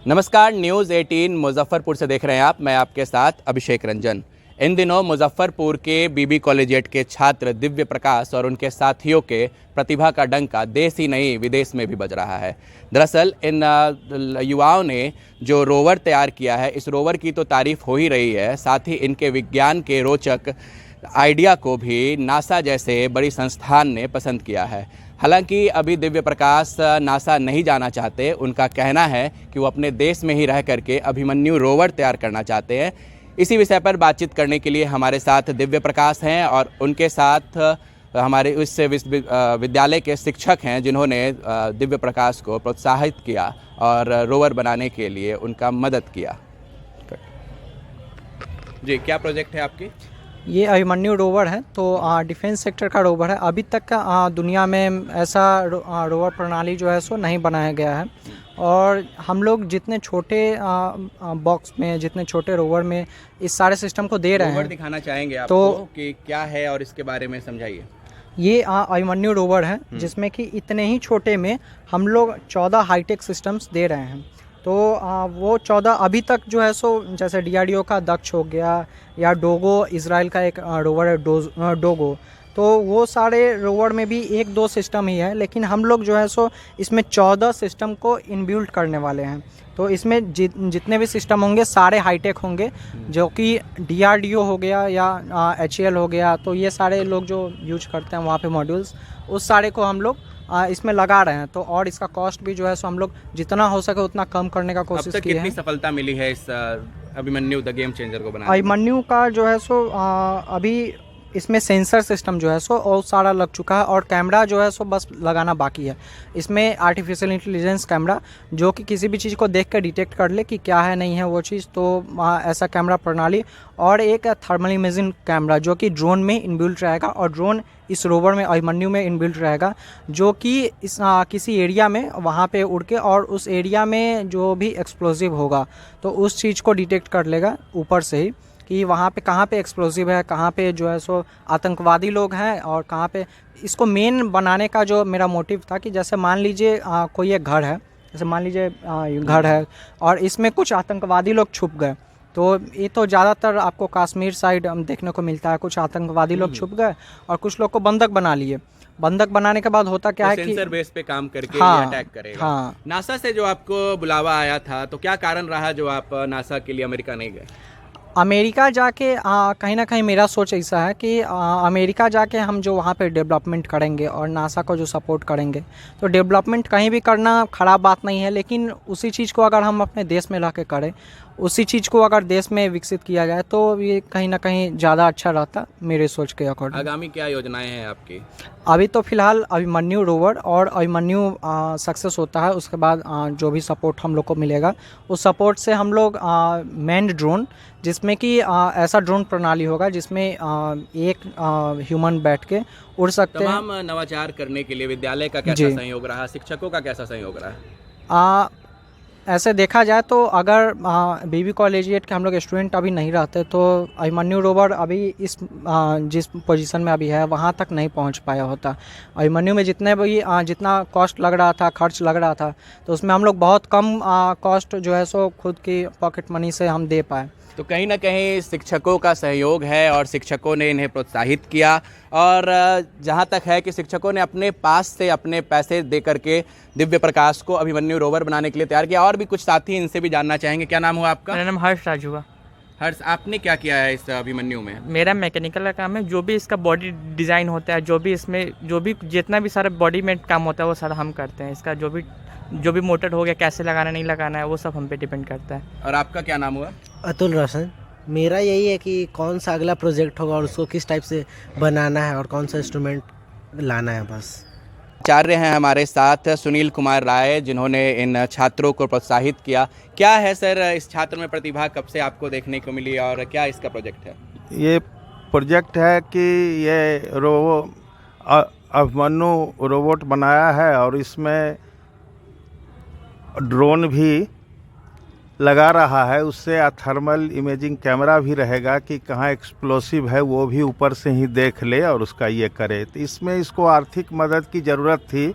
नमस्कार, न्यूज़ 18 मुजफ्फरपुर से देख रहे हैं आप। मैं आपके साथ अभिषेक रंजन। इन दिनों मुजफ्फरपुर के बीबी कॉलेजिएट के छात्र दिव्य प्रकाश और उनके साथियों के प्रतिभा का डंका देश ही नहीं विदेश में भी बज रहा है। दरअसल इन युवाओं ने जो रोवर तैयार किया है, इस रोवर की तो तारीफ हो ही रही है, साथ ही इनके विज्ञान के रोचक आइडिया को भी नासा जैसे बड़ी संस्थान ने पसंद किया है। हालांकि अभी दिव्य प्रकाश नासा नहीं जाना चाहते। उनका कहना है कि वो अपने देश में ही रह करके अभिमन्यु रोवर तैयार करना चाहते हैं। इसी विषय पर बातचीत करने के लिए हमारे साथ दिव्य प्रकाश हैं और उनके साथ हमारे इस विद्यालय के शिक्षक हैं जिन्होंने दिव्य प्रकाश को प्रोत्साहित किया और रोवर बनाने के लिए उनका मदद किया। जी, क्या प्रोजेक्ट है आपकी? ये अभिमन्यु रोवर है, तो डिफेंस सेक्टर का रोवर है। अभी तक दुनिया में ऐसा रोवर प्रणाली जो है सो नहीं बनाया गया है। और हम लोग जितने छोटे बॉक्स में, जितने छोटे रोवर में इस सारे सिस्टम को दे रहे हैं, दिखाना चाहेंगे आपको तो कि क्या है और इसके बारे में समझाइए। ये अभिमन्यु रोवर है जिसमें कि इतने ही छोटे में हम लोग 14 हाईटेक सिस्टम्स दे रहे हैं। तो वो 14 अभी तक जो है सो, जैसे DRDO का दक्ष हो गया या डोगो, इजराइल का एक रोवर है डोगो, तो वो सारे रोवर में भी 1-2 सिस्टम ही है, लेकिन हम लोग जो है सो इसमें 14 सिस्टम को इनबिल्ट करने वाले हैं। तो इसमें जितने भी सिस्टम होंगे सारे हाईटेक होंगे, जो कि DRDO हो गया या HAL हो गया, तो ये सारे लोग जो यूज करते हैं वहाँ पे मॉड्यूल्स, उस सारे को हम लोग इसमें लगा रहे हैं। तो और इसका कॉस्ट भी जो है सो हम लोग जितना हो सके उतना कम करने का कोशिश की है। कितनी सफलता मिली है इस अभिमन्यु द गेम चेंजर को बनाने में? अभिमन्यु का जो है सो अभी इसमें सेंसर सिस्टम जो है सो और सारा लग चुका है, और कैमरा जो है सो बस लगाना बाकी है। इसमें आर्टिफिशियल इंटेलिजेंस कैमरा जो कि किसी भी चीज़ को देख कर डिटेक्ट कर ले कि क्या है नहीं है वो चीज़, तो ऐसा कैमरा प्रणाली, और एक थर्मल इमेजिंग कैमरा जो कि ड्रोन में इनबिल्ट रहेगा। और ड्रोन इस रोवर में, अभिमन्यु में इनबिल्ट रहेगा, जो कि इस किसी एरिया में वहाँ पे उड़ के, और उस एरिया में जो भी एक्सप्लोसिव होगा तो उस चीज़ को डिटेक्ट कर लेगा ऊपर से ही कि वहाँ पे कहाँ पे एक्सप्लोसिव है, कहाँ पे जो है सो आतंकवादी लोग हैं, और कहाँ पे। इसको मेन बनाने का जो मेरा मोटिव था कि जैसे मान लीजिए कोई एक घर है, जैसे मान लीजिए घर है और इसमें कुछ आतंकवादी लोग छुप गए, तो ये तो ज़्यादातर आपको कश्मीर साइड देखने को मिलता है। कुछ आतंकवादी लोग छुप गए और कुछ लोग को बंधक बना लिए। बंधक बनाने के बाद होता क्या है कि सेंसर बेस पे काम करके अटैक करेगा। हाँ। नासा से जो आपको बुलावा आया था, तो क्या कारण रहा जो आप नासा के लिए अमेरिका नहीं गए? अमेरिका जाके कहीं ना कहीं मेरा सोच ऐसा है कि अमेरिका जाके हम जो वहाँ पे डेवलपमेंट करेंगे और नासा को जो सपोर्ट करेंगे, तो डेवलपमेंट कहीं भी करना ख़राब बात नहीं है, लेकिन उसी चीज़ को अगर हम अपने देश में ला के करें, उसी चीज़ को अगर देश में विकसित किया जाए, तो ये कहीं ना कहीं ज़्यादा अच्छा रहता मेरे सोच के अकॉर्डिंग। आगामी क्या योजनाएं हैं आपकी? अभी तो फिलहाल अभिमन्यु रोवर, और अभिमन्यु सक्सेस होता है उसके बाद जो भी सपोर्ट हम लोग को मिलेगा, उस सपोर्ट से हम लोग मैन्ड ड्रोन, जिसमें कि ऐसा ड्रोन प्रणाली होगा जिसमें एक ह्यूमन बैठ के उड़ सकते हैं। तमाम नवाचार करने के लिए विद्यालय का कैसा सहयोग रहा, शिक्षकों का कैसा सहयोग रहा? ऐसे देखा जाए तो अगर बीबी कॉलेजिएट के हम लोग स्टूडेंट अभी नहीं रहते, तो अभिमन्यु रोवर अभी इस जिस पोजीशन में अभी है वहाँ तक नहीं पहुँच पाया होता। अभिमन्यु में जितना कॉस्ट लग रहा था, खर्च लग रहा था, तो उसमें हम लोग बहुत कम कॉस्ट जो है सो खुद की पॉकेट मनी से हम दे पाए। तो कहीं ना कहीं शिक्षकों का सहयोग है और शिक्षकों ने इन्हें प्रोत्साहित किया, और जहां तक है कि शिक्षकों ने अपने पास से अपने पैसे दे करके दिव्य प्रकाश को अभिमन्यु रोवर बनाने के लिए तैयार किया। और भी कुछ साथी इनसे भी जानना चाहेंगे। क्या नाम हुआ आपका? मेरा नाम हर्ष राजू हुआ। हर्ष, आपने क्या किया है इस अभिमन्यु में? मेरा मैकेनिकल का काम है। जो भी इसका बॉडी डिज़ाइन होता है, जो भी इसमें जितना भी सारा बॉडी में काम होता है वो सारा हम करते हैं। इसका जो भी मोटर हो गया, कैसे लगाना नहीं लगाना है, वो सब हम पे डिपेंड करता है। और आपका क्या नाम हुआ? अतुल रोशन। मेरा यही है कि कौन सा अगला प्रोजेक्ट होगा और उसको किस टाइप से बनाना है और कौन सा इंस्ट्रूमेंट लाना है, बस। आचार्य हैं हमारे साथ सुनील कुमार राय, जिन्होंने इन छात्रों को प्रोत्साहित किया। क्या है सर, इस छात्र में प्रतिभा कब से आपको देखने को मिली और क्या इसका प्रोजेक्ट है? ये प्रोजेक्ट है कि ये अभिमन्यु रोबोट बनाया है, और इसमें ड्रोन भी लगा रहा है। उससे थर्मल इमेजिंग कैमरा भी रहेगा कि कहाँ एक्सप्लोसिव है वो भी ऊपर से ही देख ले और उसका ये करे। तो इसमें इसको आर्थिक मदद की ज़रूरत थी।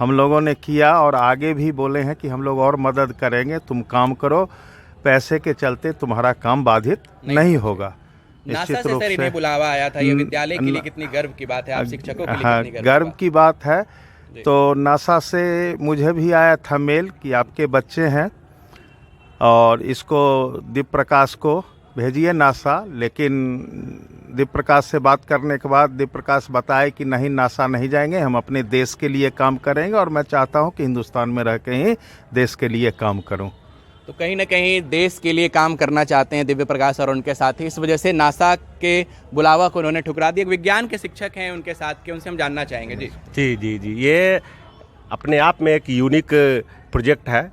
हम लोगों ने किया और आगे भी बोले हैं कि हम लोग और मदद करेंगे, तुम काम करो, पैसे के चलते तुम्हारा काम बाधित नहीं होगा। नासा से सर इन्हें बुलावा आया था, ये विद्यालय के लिए कितनी गर्व की बात है, आप शिक्षकों के लिए हाँ, कितनी गर्व की बात है। तो नासा से मुझे भी आया था मेल कि आपके बच्चे हैं और इसको दीप प्रकाश को भेजिए नासा। लेकिन दीप प्रकाश से बात करने के बाद दीप प्रकाश बताए कि नहीं, नासा नहीं जाएंगे, हम अपने देश के लिए काम करेंगे और मैं चाहता हूं कि हिंदुस्तान में रह के ही देश के लिए काम करूं। तो कहीं ना कहीं देश के लिए काम करना चाहते हैं दिव्य प्रकाश और उनके साथी, इस वजह से नासा के बुलावा को उन्होंने ठुकरा दिया। विज्ञान के शिक्षक हैं उनके साथ के, उनसे हम जानना चाहेंगे। जी जी जी जी, ये अपने आप में एक यूनिक प्रोजेक्ट है।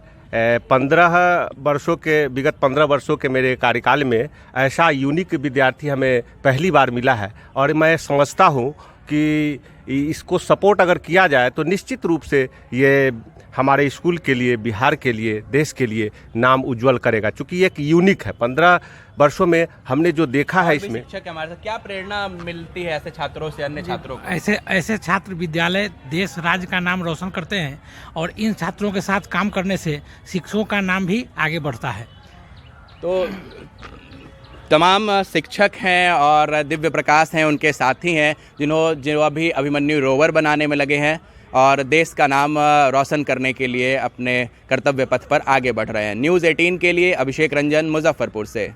15 वर्षों के विगत 15 वर्षों के मेरे कार्यकाल में ऐसा यूनिक विद्यार्थी हमें पहली बार मिला है और मैं समझता हूँ कि इसको सपोर्ट अगर किया जाए तो निश्चित रूप से ये हमारे स्कूल के लिए, बिहार के लिए, देश के लिए नाम उज्जवल करेगा, क्योंकि एक यूनिक है। 15 वर्षों में हमने जो देखा है इसमें। शिक्षक हमारे साथ क्या प्रेरणा मिलती है ऐसे छात्रों से, अन्य छात्रों को? ऐसे छात्र विद्यालय देश राज्य का नाम रोशन करते हैं और इन छात्रों के साथ काम करने से शिक्षकों का नाम भी आगे बढ़ता है। तो तमाम शिक्षक हैं और दिव्य प्रकाश हैं, उनके साथी हैं जो अभी अभिमन्यु रोवर बनाने में लगे हैं और देश का नाम रोशन करने के लिए अपने कर्तव्य पथ पर आगे बढ़ रहे हैं। न्यूज़ 18 के लिए अभिषेक रंजन, मुजफ्फरपुर से।